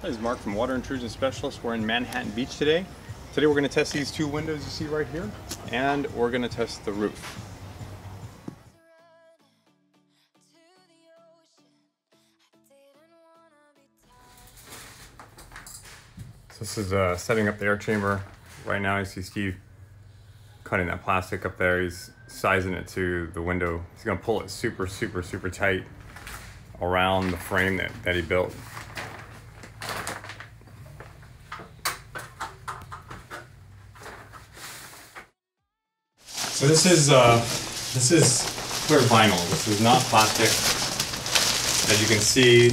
This is Mark from Water Intrusion Specialist. We're in Manhattan Beach today. Today we're going to test these two windows you see right here, and we're going to test the roof. So this is setting up the air chamber. Right now you see Steve cutting that plastic up there. He's sizing it to the window. He's going to pull it super tight around the frame that he built. So this is clear vinyl. This is not plastic. As you can see,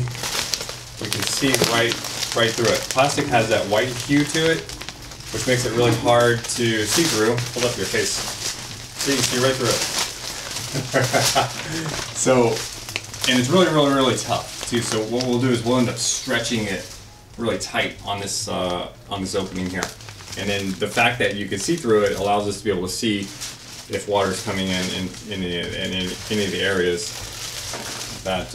we can see right through it. Plastic has that white hue to it, which makes it really hard to see through. Hold up your face. So you can see right through it. So, and it's really tough too. So what we'll do is we'll end up stretching it really tight on this opening here. And then the fact that you can see through it allows us to be able to see if water's coming in any of the areas that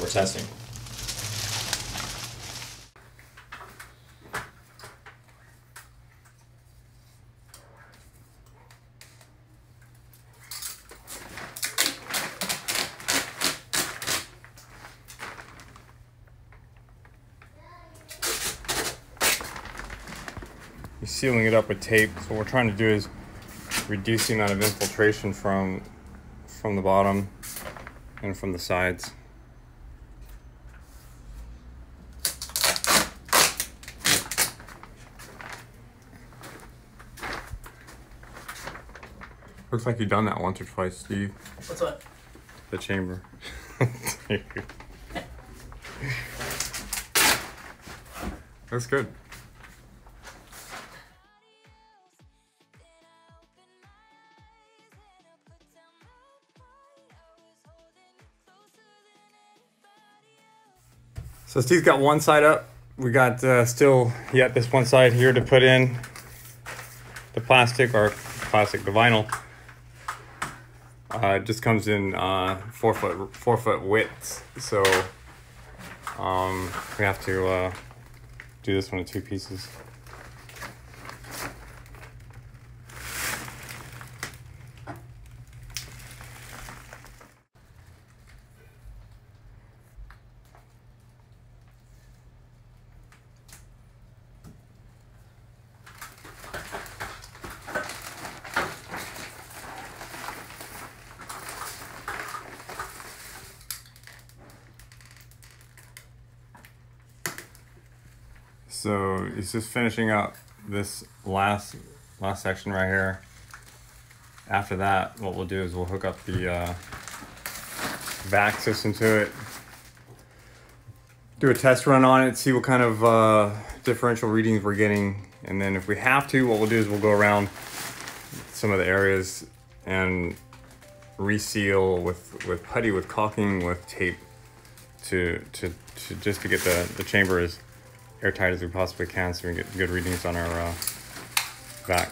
we're testing. He's sealing it up with tape. So what we're trying to do is reduce the amount of infiltration from the bottom and from the sides. Looks like you've done that once or twice, Steve. What's what? The chamber. Looks good. So Steve's got one side up. We got still yet this one side here to put in the the vinyl. It just comes in 4 foot widths. So we have to do this one in 2 pieces. So he's just finishing up this last section right here. After that, what we'll do is we'll hook up the vac system to it, do a test run on it, see what kind of differential readings we're getting, and then if we have to, what we'll do is we'll go around some of the areas and reseal with putty, with caulking, with tape to just to get the chamber as airtight as we possibly can, so we can get good readings on our vac.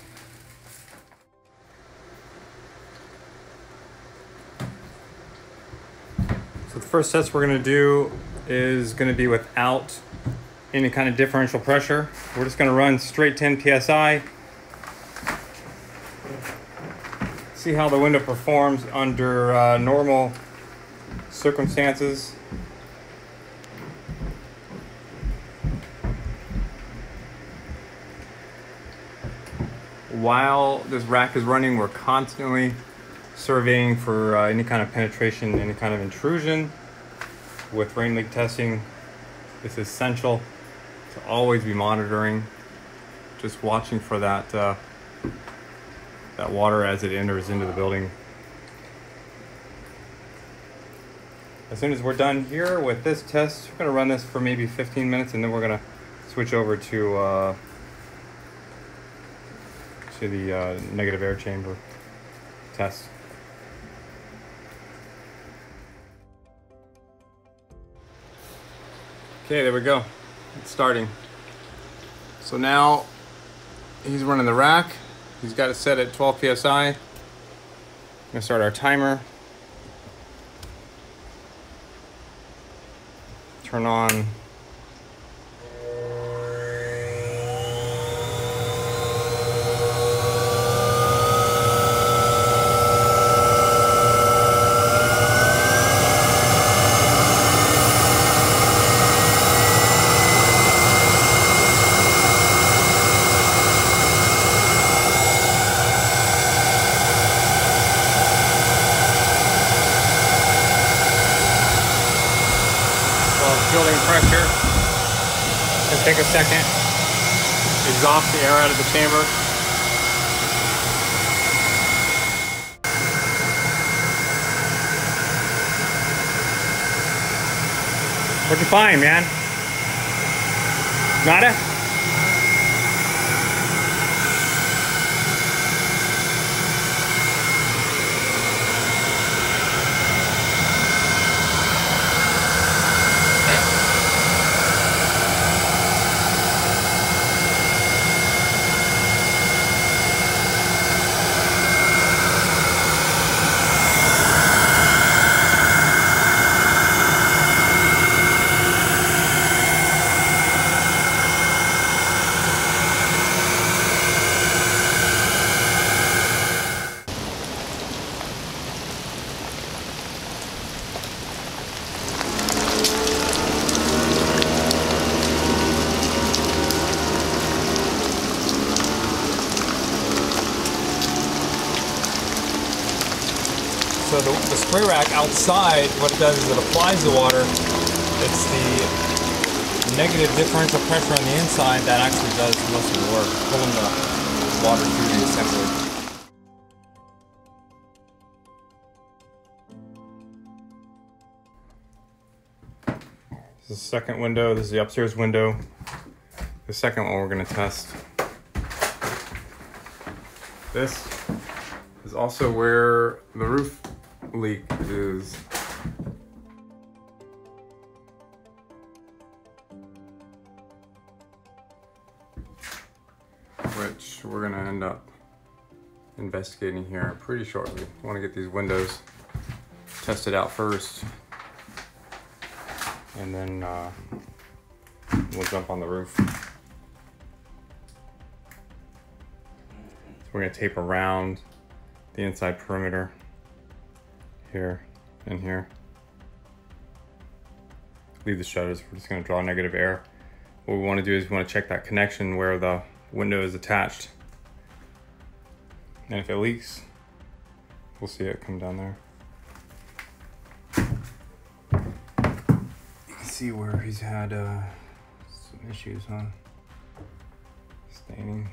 So the first test we're going to do is going to be without any kind of differential pressure. We're just going to run straight 10 psi. See how the window performs under normal circumstances. While this rack is running, we're constantly surveying for any kind of penetration, any kind of intrusion. With rain leak testing, it's essential to always be monitoring, just watching for that water as it enters into the building. As soon as we're done here with this test, we're going to run this for maybe 15 minutes, and then we're going to switch over to the negative air chamber test. Okay, there we go. It's starting. So now he's running the rack. He's got it set at 12 psi. I'm gonna start our timer. Turn on building pressure. Just take a second. Exhaust the air out of the chamber. What'd you find, man? Nada? So the spray rack outside, what it does is it applies the water. It's the negative differential pressure on the inside that actually does most of the work, pulling the water through the assembly. This is the second window. This is the upstairs window. The second one we're going to test. This is also where the roof leak is. Which we're going to end up investigating here pretty shortly. I want to get these windows tested out first. And then we'll jump on the roof. So we're gonna tape around the inside perimeter here and here. Leave the shutters, we're just gonna draw negative air. What we wanna do is we wanna check that connection where the window is attached. And if it leaks, we'll see it come down there. See where he's had some issues, huh? Staining.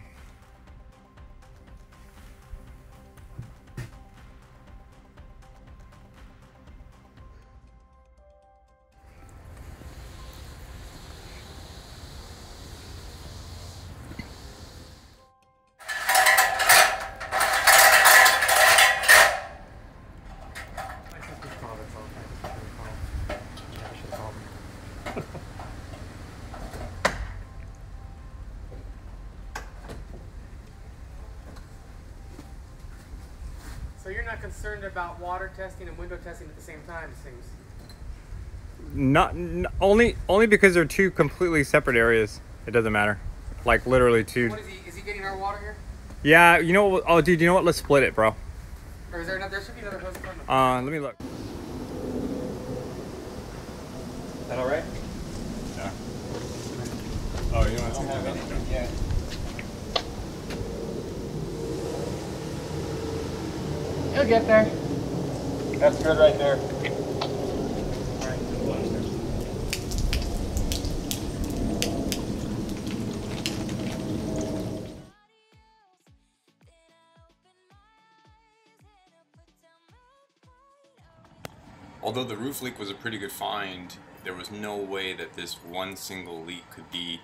So you're not concerned about water testing and window testing at the same time, it seems. Only because they're two completely separate areas. It doesn't matter. Like literally two. What is he getting our water here? Yeah, you know what? Oh, dude, you know what? Let's split it, bro. Or is there another? There should be another hose in front of Let me look. Is that all right? Yeah. Oh, you want to take that? Yeah. You'll get there. That's good right there. Although the roof leak was a pretty good find, there was no way that this one single leak could be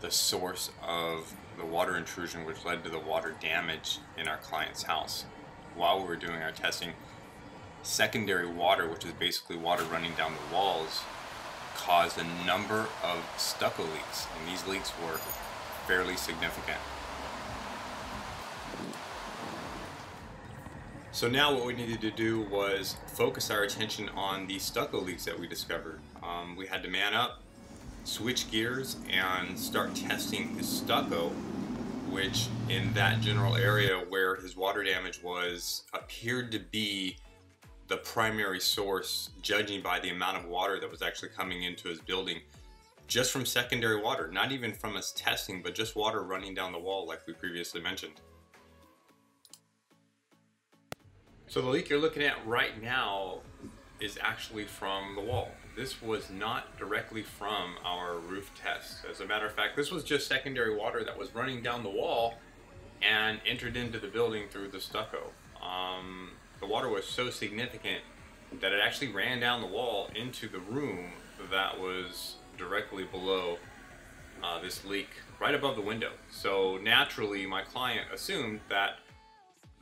the source of the water intrusion which led to the water damage in our client's house. While we were doing our testing, secondary water, which is basically water running down the walls, caused a number of stucco leaks, and these leaks were fairly significant. So now what we needed to do was focus our attention on the stucco leaks that we discovered. We had to man up, switch gears, and start testing his stucco, which in that general area where his water damage was appeared to be the primary source, judging by the amount of water that was actually coming into his building just from secondary water, not even from us testing, but just water running down the wall like we previously mentioned. So the leak you're looking at right now is actually from the wall. this was not directly from our roof test. As a matter of fact, this was just secondary water that was running down the wall and entered into the building through the stucco. The water was so significant that it actually ran down the wall into the room that was directly below this leak, right above the window. So naturally, my client assumed that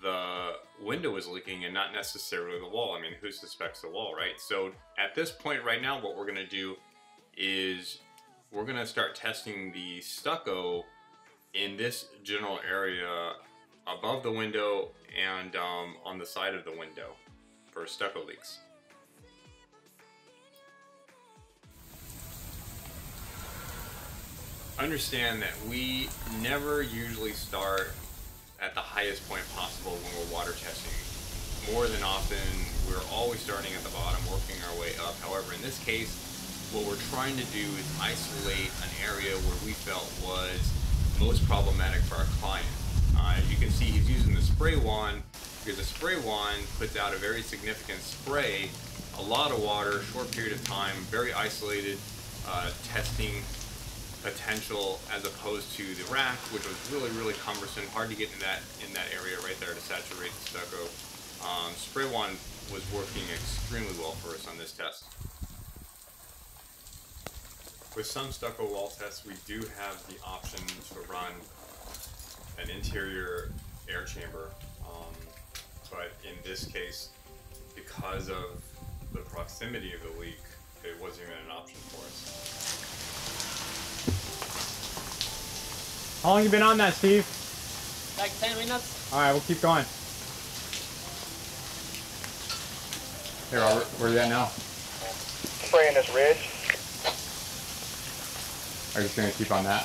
the window was leaking and not necessarily the wall. I mean, who suspects the wall, right? So at this point right now, what we're gonna do is we're gonna start testing the stucco in this general area above the window and on the side of the window for stucco leaks. Understand that we never usually start at the highest point possible when we're water testing. More than often, we're always starting at the bottom, working our way up. However, in this case, what we're trying to do is isolate an area where we felt was most problematic for our client. As you can see, he's using the spray wand because the spray wand puts out a very significant spray, a lot of water, short period of time, very isolated testing potential, as opposed to the rack, which was really cumbersome, hard to get in that area right there to saturate the stucco. Spray wand was working extremely well for us on this test. With some stucco wall tests, we do have the option to run an interior air chamber, but in this case, because of the proximity of the leak, it wasn't even an option for us. How long you been on that, Steve? Like 10 minutes. All right, we'll keep going. Here, Robert, where are you at now? Spraying this ridge. Are you just gonna keep on that?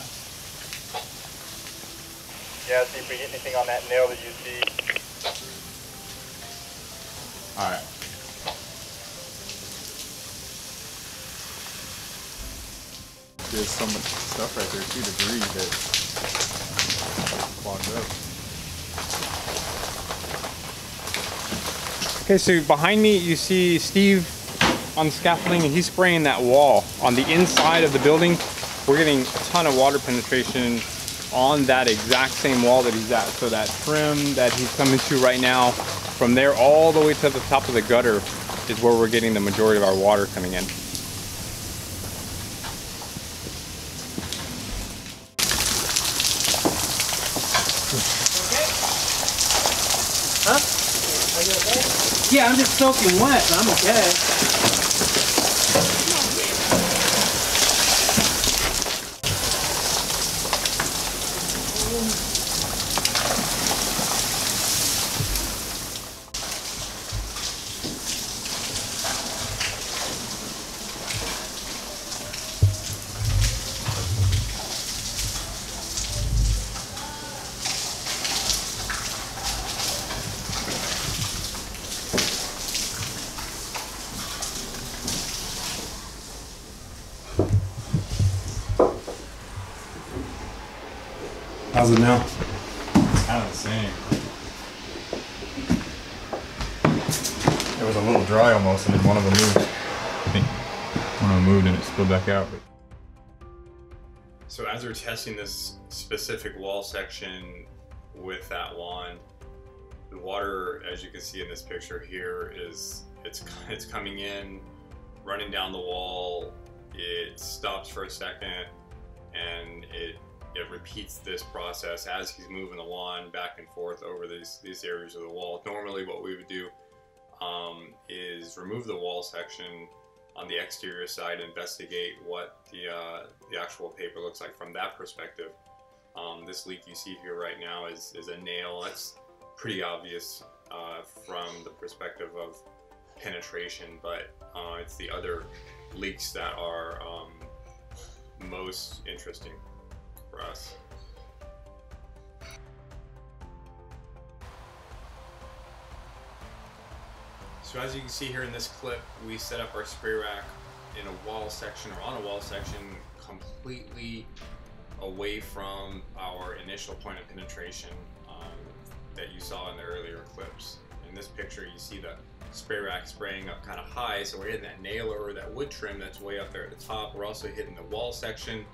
Yeah, see if we get anything on that nail that you see. All right. There's so much stuff right there too, debris that clogged up. Okay, so behind me you see Steve on the scaffolding, and he's spraying that wall on the inside of the building. We're getting a ton of water penetration on that exact same wall that he's at. So that trim that he's coming to right now, from there all the way to the top of the gutter is where we're getting the majority of our water coming in. Huh? Are you okay? Yeah, I'm just soaking wet, but I'm okay. How's it now? Kind of the same. It was a little dry almost, and then one of them moved. I think one of them moved and it spilled back out. So as we're testing this specific wall section with that wand, the water, as you can see in this picture here, it's coming in, running down the wall. It stops for a second, and it repeats this process as he's moving the wand back and forth over these areas of the wall. Normally what we would do is remove the wall section on the exterior side, investigate what the actual paper looks like from that perspective. This leak you see here right now is a nail. That's pretty obvious from the perspective of penetration, but it's the other leaks that are most interesting for us. So as you can see here in this clip, we set up our spray rack in a wall section, or on a wall section, completely away from our initial point of penetration that you saw in the earlier clips. In this picture, you see the spray rack spraying up kind of high, so we're hitting that nailer or that wood trim that's way up there at the top. We're also hitting the wall section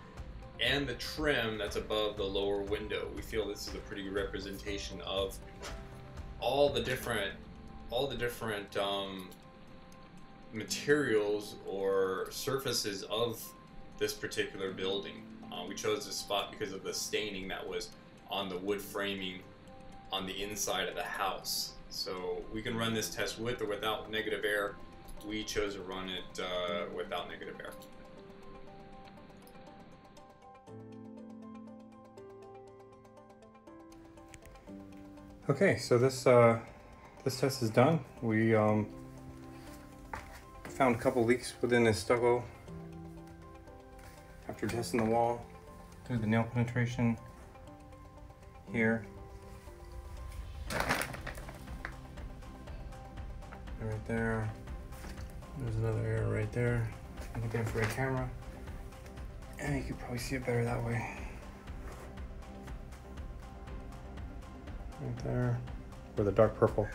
and the trim that's above the lower window. We feel this is a pretty good representation of all the different materials or surfaces of this particular building. We chose this spot because of the staining that was on the wood framing on the inside of the house. So we can run this test with or without negative air. We chose to run it without negative air. Okay, so this test is done. We found a couple leaks within this stucco after testing the wall through the nail penetration here. Right there. There's another area right there. I'm looking at the right camera. And you can probably see it better that way. Right there. Or the dark purple.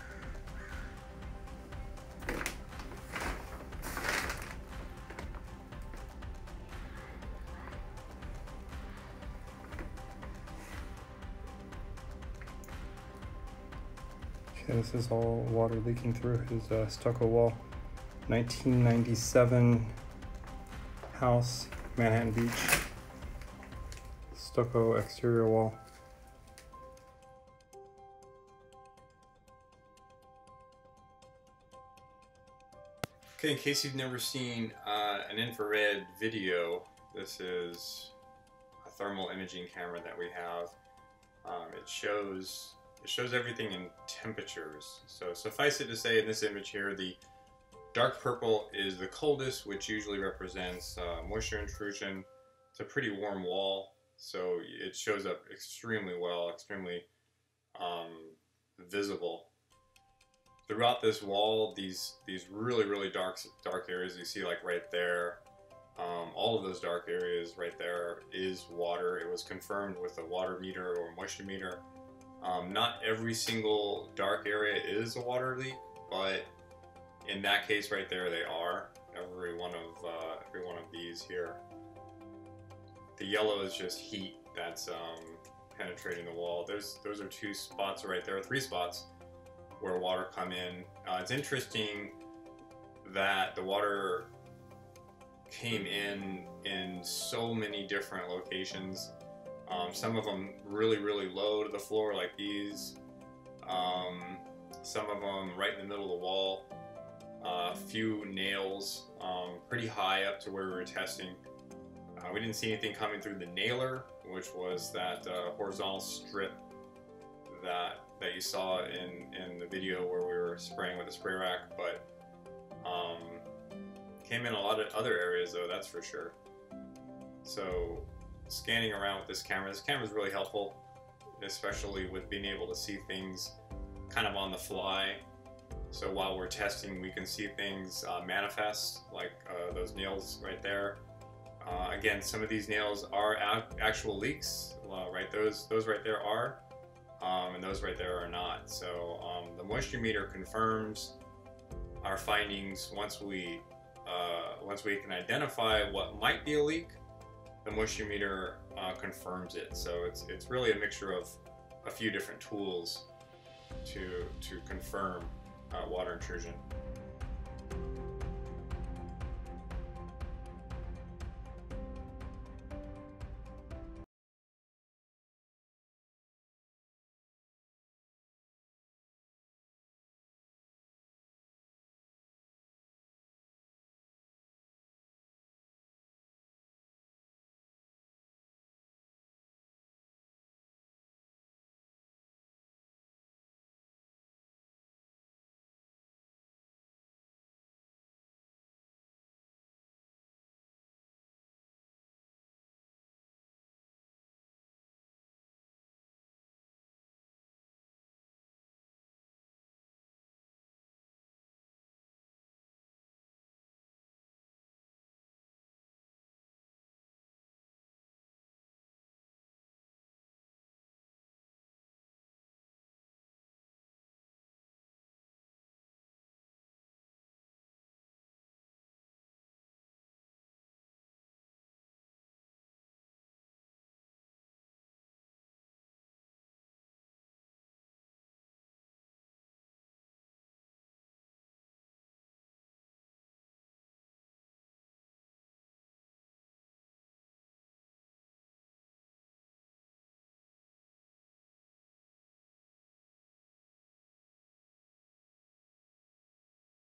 This is all water leaking through his stucco wall. 1997 house, Manhattan Beach. Stucco exterior wall. Okay, in case you've never seen an infrared video, this is a thermal imaging camera that we have. It shows everything in temperatures. So suffice it to say, in this image here, the dark purple is the coldest, which usually represents moisture intrusion. It's a pretty warm wall, so it shows up extremely well, extremely visible. Throughout this wall, these really dark areas you see, like right there, all of those dark areas right there is water. It was confirmed with a water meter or moisture meter. Not every single dark area is a water leak, but in that case right there, they are. Every one of these here. The yellow is just heat that's penetrating the wall. Those are 2 spots right there, 3 spots where water come in. It's interesting that the water came in so many different locations. Some of them really low to the floor like these. Some of them right in the middle of the wall. A few nails pretty high up to where we were testing. We didn't see anything coming through the nailer, which was that horizontal strip that you saw in the video where we were spraying with the spray rack, but came in a lot of other areas though, that's for sure. So scanning around with this camera is really helpful, especially with being able to see things kind of on the fly. So while we're testing, we can see things manifest, like those nails right there. Again, some of these nails are actual leaks, right? Those right there are, and those right there are not. So the moisture meter confirms our findings. Once we can identify what might be a leak, the moisture meter confirms it. So it's really a mixture of a few different tools to confirm water intrusion.